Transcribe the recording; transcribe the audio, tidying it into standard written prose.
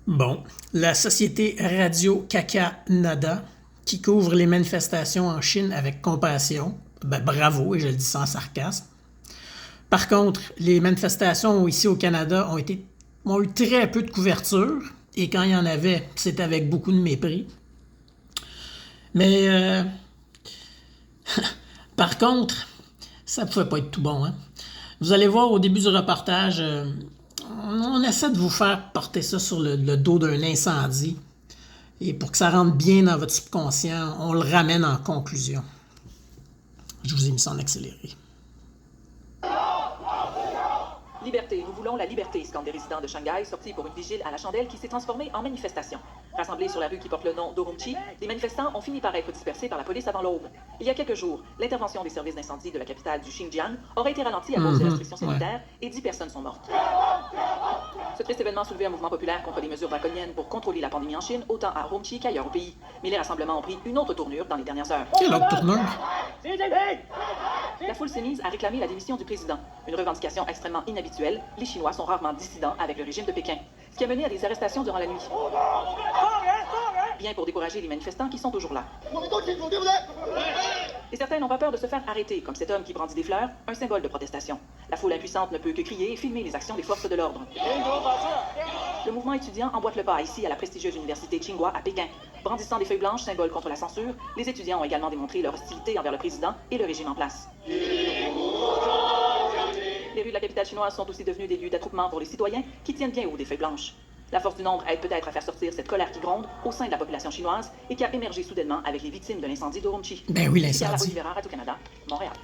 Bon, la société Radio-Canada, qui couvre les manifestations en Chine avec compassion, ben bravo, et je le dis sans sarcasme. Par contre, les manifestations ici au Canada ont eu très peu de couverture, et quand il y en avait, c'était avec beaucoup de mépris. Mais par contre, ça pouvait pas être tout bon. Hein? Vous allez voir au début du reportage, on essaie de vous faire porter ça sur le dos d'un incendie. Et pour que ça rentre bien dans votre subconscient, on le ramène en conclusion. Je vous ai mis ça en accéléré. Liberté, nous voulons la liberté, scandent des résidents de Shanghai sortis pour une vigile à la chandelle qui s'est transformée en manifestation. Rassemblés sur la rue qui porte le nom d'Urumqi, les manifestants ont fini par être dispersés par la police avant l'aube. Il y a quelques jours, l'intervention des services d'incendie de la capitale du Xinjiang aurait été ralentie à cause des restrictions sanitaires et 10 personnes sont mortes. Ce triste événement soulevait un mouvement populaire contre les mesures draconiennes pour contrôler la pandémie en Chine, autant à Urumqi qu'ailleurs au pays. Mais les rassemblements ont pris une autre tournure dans les dernières heures. Quelle autre tournure? La foule s'est mise à réclamer la démission du président. Une revendication extrêmement inhabituelle. Les Chinois sont rarement dissidents avec le régime de Pékin, ce qui a mené à des arrestations durant la nuit. Bien pour décourager les manifestants qui sont toujours là. Et certains n'ont pas peur de se faire arrêter, comme cet homme qui brandit des fleurs, un symbole de protestation. La foule impuissante ne peut que crier et filmer les actions des forces de l'ordre. Le mouvement étudiant emboîte le pas ici à la prestigieuse université Tsinghua à Pékin. Brandissant des feuilles blanches, symbole contre la censure, les étudiants ont également démontré leur hostilité envers le président et le régime en place. Les rues de la capitale chinoise sont aussi devenues des lieux d'attroupement pour les citoyens qui tiennent bien haut des feuilles blanches. La force du nombre aide peut-être à faire sortir cette colère qui gronde au sein de la population chinoise et qui a émergé soudainement avec les victimes de l'incendie d'Urumqi. Ben oui, l'incendie. Radio-Canada, Montréal.